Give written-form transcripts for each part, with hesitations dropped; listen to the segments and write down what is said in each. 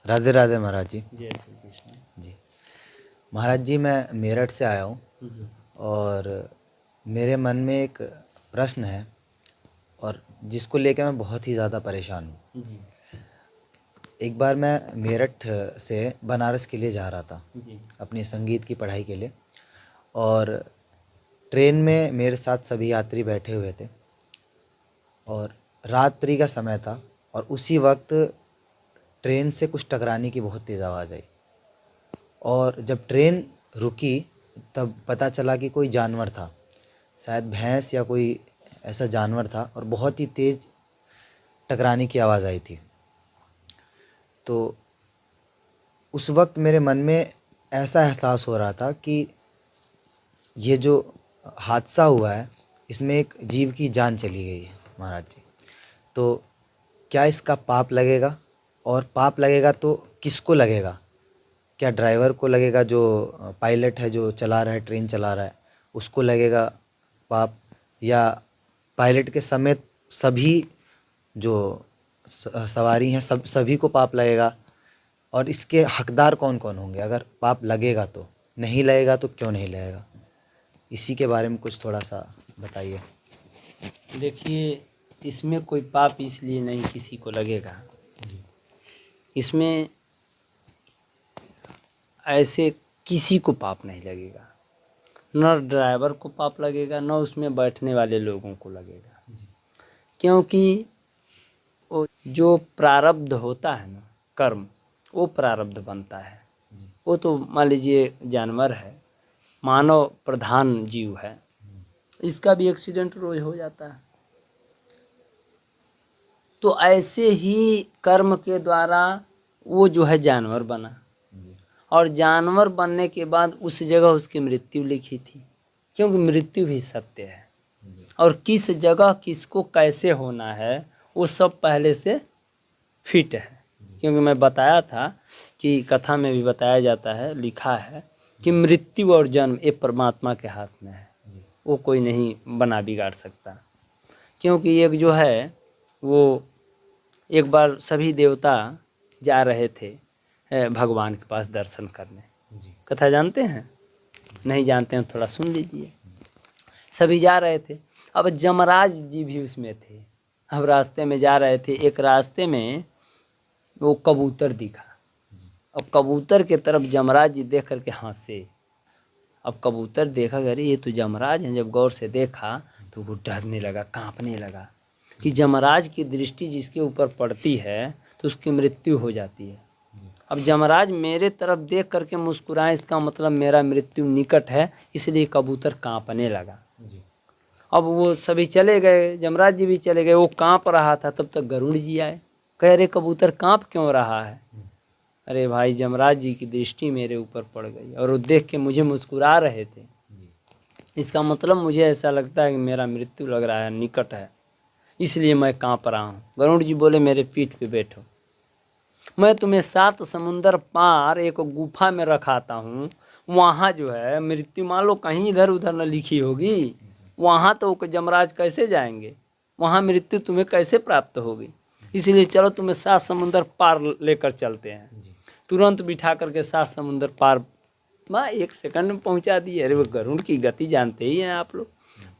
राधे राधे महाराज जी। जय श्री कृष्ण जी महाराज जी, मैं मेरठ से आया हूँ जी। और मेरे मन में एक प्रश्न है और जिसको लेकर मैं बहुत ही ज़्यादा परेशान हूँ। जी। एक बार मैं मेरठ से बनारस के लिए जा रहा था जी। अपनी संगीत की पढ़ाई के लिए, और ट्रेन में मेरे साथ सभी यात्री बैठे हुए थे और रात्रि का समय था और उसी वक्त ट्रेन से कुछ टकराने की बहुत तेज़ आवाज़ आई और जब ट्रेन रुकी तब पता चला कि कोई जानवर था, शायद भैंस या कोई ऐसा जानवर था, और बहुत ही तेज़ टकराने की आवाज़ आई थी। तो उस वक्त मेरे मन में ऐसा एहसास हो रहा था कि ये जो हादसा हुआ है इसमें एक जीव की जान चली गई है महाराज जी। तो क्या इसका पाप लगेगा, और पाप लगेगा तो किसको लगेगा? क्या ड्राइवर को लगेगा, जो पायलट है जो चला रहा है, ट्रेन चला रहा है, उसको लगेगा पाप, या पायलट के समेत सभी जो सवारी हैं सभी को पाप लगेगा? और इसके हकदार कौन कौन होंगे? अगर पाप लगेगा तो, नहीं लगेगा तो क्यों नहीं लगेगा? इसी के बारे में कुछ थोड़ा सा बताइए। देखिए, इसमें कोई पाप इसलिए नहीं किसी को लगेगा। इसमें ऐसे किसी को पाप नहीं लगेगा, न ड्राइवर को पाप लगेगा, न उसमें बैठने वाले लोगों को लगेगा। क्योंकि वो जो प्रारब्ध होता है ना, कर्म, वो प्रारब्ध बनता है। वो तो मान लीजिए जानवर है, मानव प्रधान जीव है, इसका भी एक्सीडेंट रोज हो जाता है। तो ऐसे ही कर्म के द्वारा वो जो है जानवर बना, और जानवर बनने के बाद उस जगह उसकी मृत्यु लिखी थी, क्योंकि मृत्यु भी सत्य है। और किस जगह किसको कैसे होना है वो सब पहले से फिट है। क्योंकि मैं बताया था कि कथा में भी बताया जाता है, लिखा है कि मृत्यु और जन्म ये परमात्मा के हाथ में है, वो कोई नहीं बना बिगाड़ सकता। क्योंकि एक जो है वो एक बार सभी देवता जा रहे थे भगवान के पास दर्शन करने। कथा जानते हैं? नहीं जानते हैं थोड़ा सुन लीजिए। सभी जा रहे थे, अब जमराज जी भी उसमें थे। अब रास्ते में जा रहे थे, एक रास्ते में वो कबूतर दिखा। अब कबूतर के तरफ जमराज जी देख करके हंसे। अब कबूतर देखा, अरे ये तो जमराज हैं। जब गौर से देखा तो वो डरने लगा, कांपने लगा कि जमराज की दृष्टि जिसके ऊपर पड़ती है तो उसकी मृत्यु हो जाती है। अब जमराज मेरे तरफ देख करके मुस्कुराए, इसका मतलब मेरा मृत्यु निकट है, इसलिए कबूतर कांपने लगा। अब वो सभी चले गए, जमराज जी भी चले गए। वो कांप रहा था, तब तक गरुड़ जी आए। कह रहे कबूतर कांप क्यों रहा है? अरे भाई, जमराज जी की दृष्टि मेरे ऊपर पड़ गई और वो देख के मुझे मुस्कुरा रहे थे, इसका मतलब मुझे ऐसा लगता है कि मेरा मृत्यु लग रहा है, निकट है, इसलिए मैं कांप रहा हूँ। गरुड़ जी बोले मेरे पीठ पे बैठो, मैं तुम्हें 7 समुंदर पार एक गुफा में रखाता हूँ। वहाँ जो है मृत्यु मान लो कहीं इधर उधर न लिखी होगी, वहाँ तो जमराज कैसे जाएंगे? वहाँ मृत्यु तुम्हें कैसे प्राप्त होगी? इसलिए चलो तुम्हें 7 समुंदर पार लेकर चलते हैं। तुरंत बिठा करके 7 समुंदर पार 1 सेकंड में पहुँचा दिए। अरे वो गरुड़ की गति जानते ही हैं आप लोग।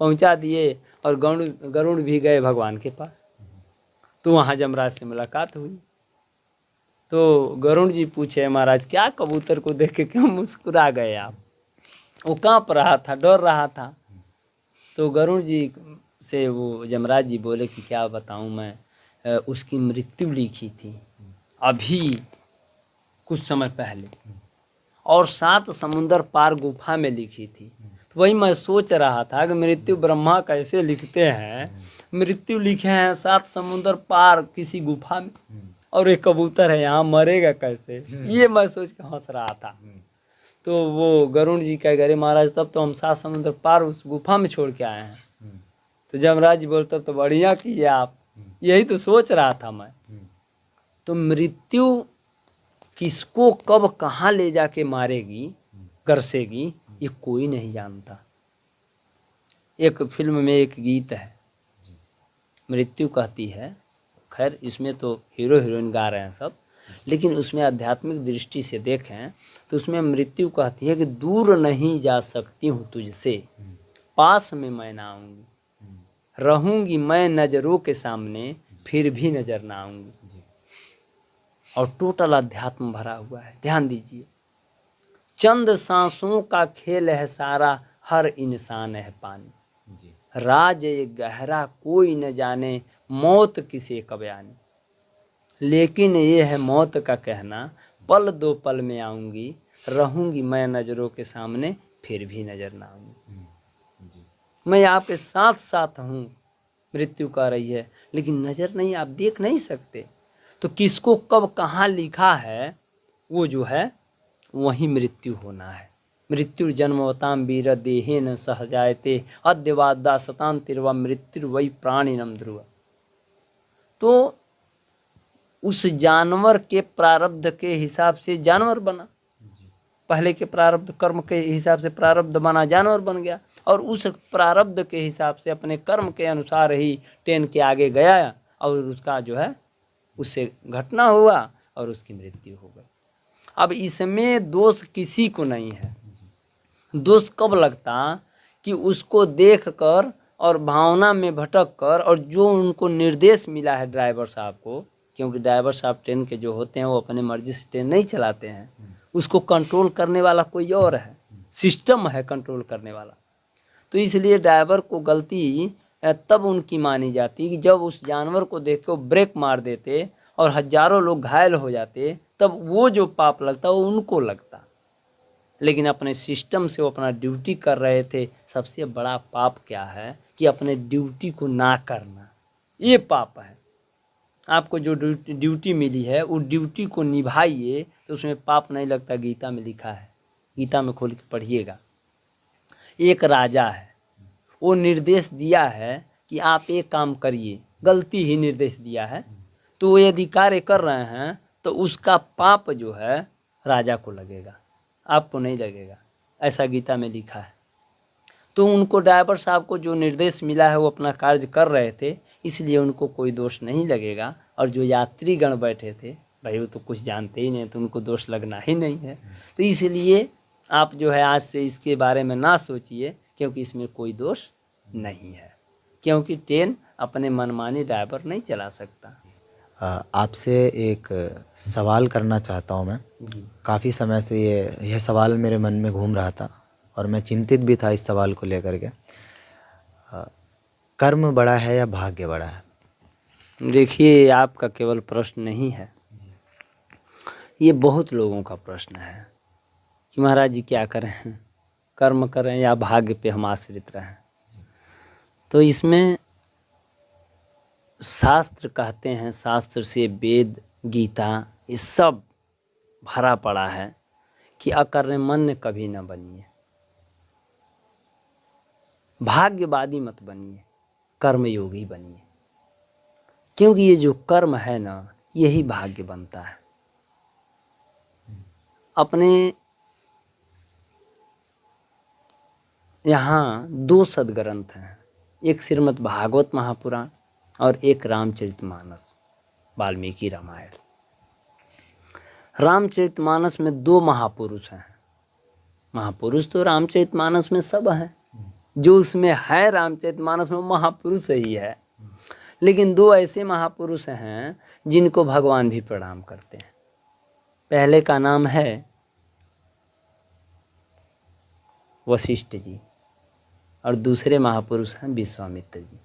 पहुँचा दिए और गरुड़ भी गए भगवान के पास। तो वहाँ जमराज से मुलाकात हुई। तो गरुड़ जी पूछे, महाराज क्या कबूतर को देख के क्यों मुस्कुरा गए आप? वो कांप रहा था, डर रहा था। तो गरुड़ जी से वो जमराज जी बोले कि क्या बताऊं मैं, उसकी मृत्यु लिखी थी अभी कुछ समय पहले, और 7 समुंदर पार गुफा में लिखी थी। तो वही मैं सोच रहा था कि मृत्यु ब्रह्मा कैसे लिखते हैं, मृत्यु लिखे हैं 7 समुंदर पार किसी गुफा में, और एक कबूतर है यहाँ, मरेगा कैसे? ये मैं सोच के हंस रहा था। तो वो गरुड़ जी कह गए, महाराज तब तो हम 7 समुंदर पार उस गुफा में छोड़ के आए हैं। तो जमराज जी बोलते तो बढ़िया किए आप, यही तो सोच रहा था मैं। तो मृत्यु किसको कब कहाँ ले जाके मारेगी, गरसेगी, ये कोई नहीं जानता। एक फिल्म में एक गीत है, मृत्यु कहती है, खैर इसमें तो हीरो हीरोइन गा रहे हैं सब, लेकिन उसमें आध्यात्मिक दृष्टि से देखें तो उसमें मृत्यु कहती है कि दूर नहीं जा सकती हूँ तुझसे, पास में मैं ना आऊँगी, रहूँगी मैं नज़रों के सामने, फिर भी नज़र ना आऊँगी। और टोटल अध्यात्म भरा हुआ है, ध्यान दीजिए। चंद सांसों का खेल है सारा, हर इंसान है पानी, राज ये गहरा कोई न जाने, मौत किसे कब आनी। लेकिन ये है मौत का कहना, पल दो पल में आऊँगी, रहूँगी मैं नज़रों के सामने, फिर भी नज़र ना आऊँगी। मैं आपके साथ साथ हूँ, मृत्यु कह रही है, लेकिन नज़र नहीं, आप देख नहीं सकते। तो किसको कब कहाँ लिखा है वो जो है वही मृत्यु होना है। मृत्यु जन्मवताम वीर देहेन सह जायते, अद्यवादा सतां तिर्वा मृत्युर्वै प्राणिनम ध्रुव। तो उस जानवर के प्रारब्ध के हिसाब से जानवर बना, पहले के प्रारब्ध कर्म के हिसाब से प्रारब्ध बना, जानवर बन गया, और उस प्रारब्ध के हिसाब से अपने कर्म के अनुसार ही ट्रेन के आगे गया, और उसका जो है उससे घटना हुआ और उसकी मृत्यु हो गई। अब इसमें दोष किसी को नहीं है। दोष कब लगता कि उसको देखकर और भावना में भटक कर, और जो उनको निर्देश मिला है ड्राइवर साहब को, क्योंकि ड्राइवर साहब ट्रेन के जो होते हैं वो अपने मर्जी से ट्रेन नहीं चलाते हैं, उसको कंट्रोल करने वाला कोई और है, सिस्टम है कंट्रोल करने वाला। तो इसलिए ड्राइवर को गलती तब उनकी मानी जाती कि जब उस जानवर को देख के वो ब्रेक मार देते और हजारों लोग घायल हो जाते, तब वो जो पाप लगता वो उनको लगता। लेकिन अपने सिस्टम से वो अपना ड्यूटी कर रहे थे। सबसे बड़ा पाप क्या है कि अपने ड्यूटी को ना करना, ये पाप है। आपको जो ड्यूटी मिली है वो ड्यूटी को निभाइए, तो उसमें पाप नहीं लगता। गीता में लिखा है, गीता में खोल के पढ़िएगा। एक राजा है, वो निर्देश दिया है कि आप एक काम करिए, गलती ही निर्देश दिया है, तो वो यदि कार्य कर रहे हैं तो उसका पाप जो है राजा को लगेगा, आपको नहीं लगेगा, ऐसा गीता में लिखा है। तो उनको ड्राइवर साहब को जो निर्देश मिला है वो अपना कार्य कर रहे थे, इसलिए उनको कोई दोष नहीं लगेगा। और जो यात्रीगण बैठे थे, भाई वो तो कुछ जानते ही नहीं, तो उनको दोष लगना ही नहीं है। तो इसलिए आप जो है आज से इसके बारे में ना सोचिए, क्योंकि इसमें कोई दोष नहीं है, क्योंकि ट्रेन अपने मनमानी ड्राइवर नहीं चला सकता। आपसे एक सवाल करना चाहता हूँ मैं। काफ़ी समय से यह सवाल मेरे मन में घूम रहा था और मैं चिंतित भी था इस सवाल को लेकर के। कर्म बड़ा है या भाग्य बड़ा है? देखिए, आपका केवल प्रश्न नहीं है, ये बहुत लोगों का प्रश्न है कि महाराज जी क्या करें, कर्म करें या भाग्य पे हम आश्रित रहें। तो इसमें शास्त्र कहते हैं, शास्त्र से वेद गीता ये सब भरा पड़ा है कि अकर्मण्य कभी न बनिए, भाग्यवादी मत बनिए, कर्मयोगी बनिए। क्योंकि ये जो कर्म है ना, यही भाग्य बनता है। अपने यहाँ 2 सदग्रंथ हैं, एक श्रीमद् भागवत महापुराण और एक रामचरितमानस, वाल्मीकि रामायण। रामचरितमानस में 2 महापुरुष हैं। महापुरुष तो रामचरितमानस में सब हैं, जो उसमें है रामचरितमानस में महापुरुष ही है। लेकिन 2 ऐसे महापुरुष हैं जिनको भगवान भी प्रणाम करते हैं। पहले का नाम है वशिष्ठ जी और दूसरे महापुरुष हैं विश्वामित्र जी।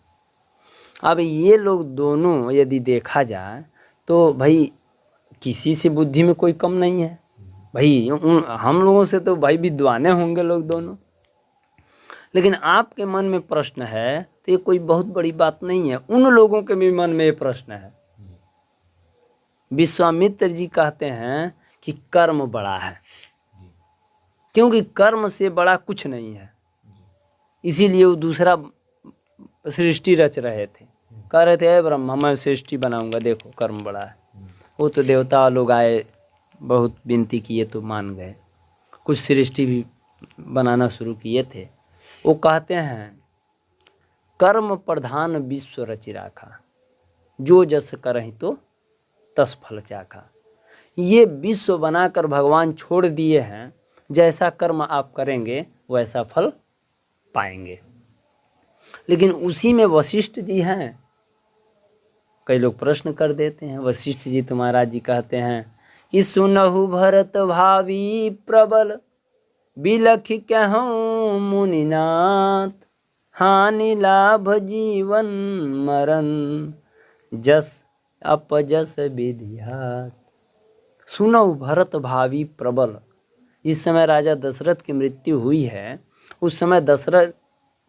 अब ये लोग दोनों यदि देखा जाए तो भाई किसी से बुद्धि में कोई कम नहीं है भाई, हम लोगों से तो भाई विद्वान होंगे लोग दोनों। लेकिन आपके मन में प्रश्न है तो ये कोई बहुत बड़ी बात नहीं है, उन लोगों के भी मन में ये प्रश्न है। विश्वामित्र जी कहते हैं कि कर्म बड़ा है, क्योंकि कर्म से बड़ा कुछ नहीं है। इसीलिए वो दूसरा सृष्टि रच रहे थे, कह रहे थे ब्रह्मा मैं सृष्टि बनाऊंगा, देखो कर्म बड़ा है। वो तो देवता लोग आए, बहुत विनती किए तो मान गए, कुछ सृष्टि भी बनाना शुरू किए थे। वो कहते हैं कर्म प्रधान विश्व रचि राखा, जो जस करहि तो तस फल चाखा। ये विश्व बनाकर भगवान छोड़ दिए हैं, जैसा कर्म आप करेंगे वैसा फल पाएंगे। लेकिन उसी में वशिष्ठ जी हैं। कई लोग प्रश्न कर देते हैं, वशिष्ठ जी तो महाराज जी कहते हैं कि सुनहु भरत भावी प्रबल, बिलख कहूँ मुनिनाथ, हानि लाभ जीवन मरण, जस अपजस विधियात। सुनहु भरत भावी प्रबल। जिस समय राजा दशरथ की मृत्यु हुई है, उस समय दशरथ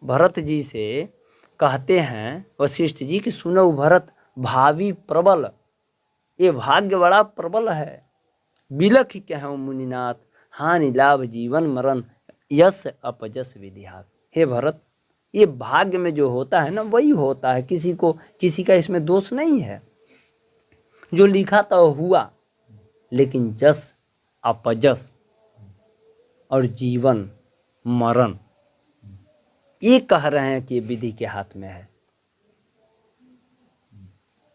भरत जी से कहते हैं वशिष्ठ जी कि सुनहु भरत भावी प्रबल, ये भाग्य बड़ा प्रबल है। बिलख कहूँ मुनिनाथ, हानि लाभ जीवन मरण, यश अपजस विधियात। हे भरत, ये भाग्य में जो होता है ना वही होता है, किसी का इसमें दोष नहीं है। जो लिखा था वो हुआ, लेकिन जस अपजस और जीवन मरण, ये कह रहे हैं कि ये विधि के हाथ में है।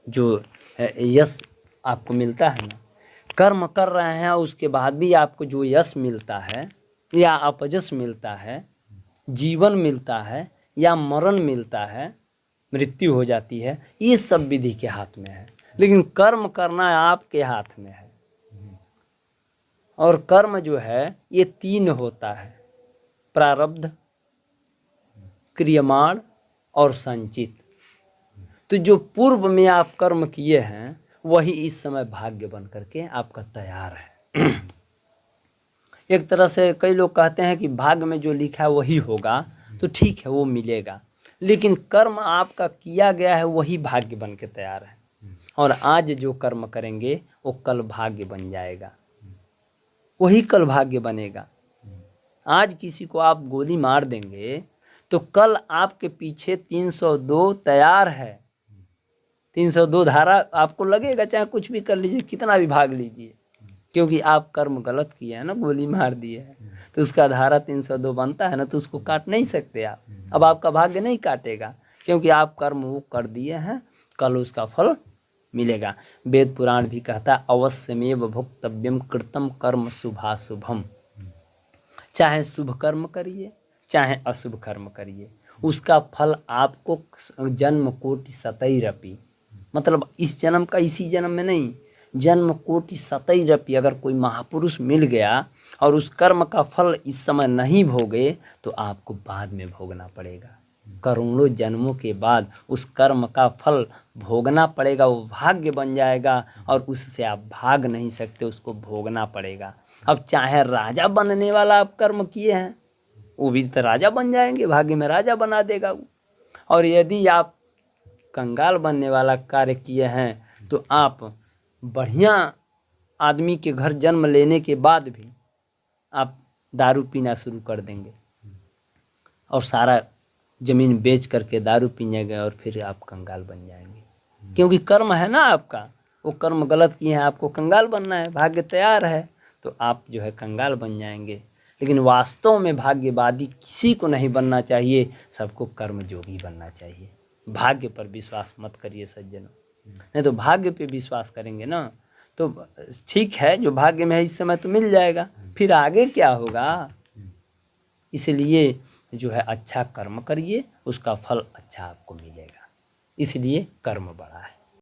जो यश आपको मिलता है ना, कर्म कर रहे हैं उसके बाद भी आपको जो यश मिलता है या अपजस मिलता है, जीवन मिलता है या मरण मिलता है, मृत्यु हो जाती है, ये सब विधि के हाथ में है। लेकिन कर्म करना आपके हाथ में है। और कर्म जो है ये 3 होता है, प्रारब्ध, क्रियमाण और संचित। तो जो पूर्व में आप कर्म किए हैं वही इस समय भाग्य बन करके आपका तैयार है। एक तरह से कई लोग कहते हैं कि भाग्य में जो लिखा है वही होगा, तो ठीक है वो मिलेगा, लेकिन कर्म आपका किया गया है वही भाग्य बन के तैयार है। और आज जो कर्म करेंगे वो कल भाग्य बन जाएगा, वही कल भाग्य बनेगा। आज किसी को आप गोली मार देंगे तो कल आपके पीछे 302 तैयार है। 302 धारा आपको लगेगा, चाहे कुछ भी कर लीजिए, कितना भी भाग लीजिए, क्योंकि आप कर्म गलत किए हैं ना, गोली मार दिए हैं, तो उसका धारा 302 बनता है ना, तो उसको काट नहीं सकते आप। अब आपका भाग्य नहीं काटेगा, क्योंकि आप कर्म वो कर दिए हैं, कल उसका फल मिलेगा। वेद पुराण भी कहता है अवश्यमेव भोक्तव्यम कृतम कर्म शुभाशुभम। चाहे शुभ कर्म करिए चाहे अशुभ कर्म करिए, उसका फल आपको जन्म कोटि शतैरपि, मतलब इस जन्म का इसी जन्म में नहीं, जन्म कोटि शतैरपि। अगर कोई महापुरुष मिल गया और उस कर्म का फल इस समय नहीं भोगे तो आपको बाद में भोगना पड़ेगा। करोड़ों जन्मों के बाद उस कर्म का फल भोगना पड़ेगा, वो भाग्य बन जाएगा और उससे आप भाग नहीं सकते, उसको भोगना पड़ेगा। अब चाहे राजा बनने वाला आप कर्म किए हैं, वो भी तो राजा बन जाएंगे, भाग्य में राजा बना देगा वो। और यदि आप कंगाल बनने वाला कार्य किए हैं तो आप बढ़िया आदमी के घर जन्म लेने के बाद भी आप दारू पीना शुरू कर देंगे और सारा ज़मीन बेच करके दारू पीने गए और फिर आप कंगाल बन जाएंगे। क्योंकि कर्म है ना आपका, वो कर्म गलत किए हैं, आपको कंगाल बनना है, भाग्य तैयार है, तो आप जो है कंगाल बन जाएंगे। लेकिन वास्तव में भाग्यवादी किसी को नहीं बनना चाहिए, सबको कर्मयोगी बनना चाहिए। भाग्य पर विश्वास मत करिए सज्जनों, नहीं तो भाग्य पे विश्वास करेंगे ना तो ठीक है, जो भाग्य में है इस समय तो मिल जाएगा, फिर आगे क्या होगा। इसलिए जो है अच्छा कर्म करिए, उसका फल अच्छा आपको मिलेगा, इसलिए कर्म बड़ा है।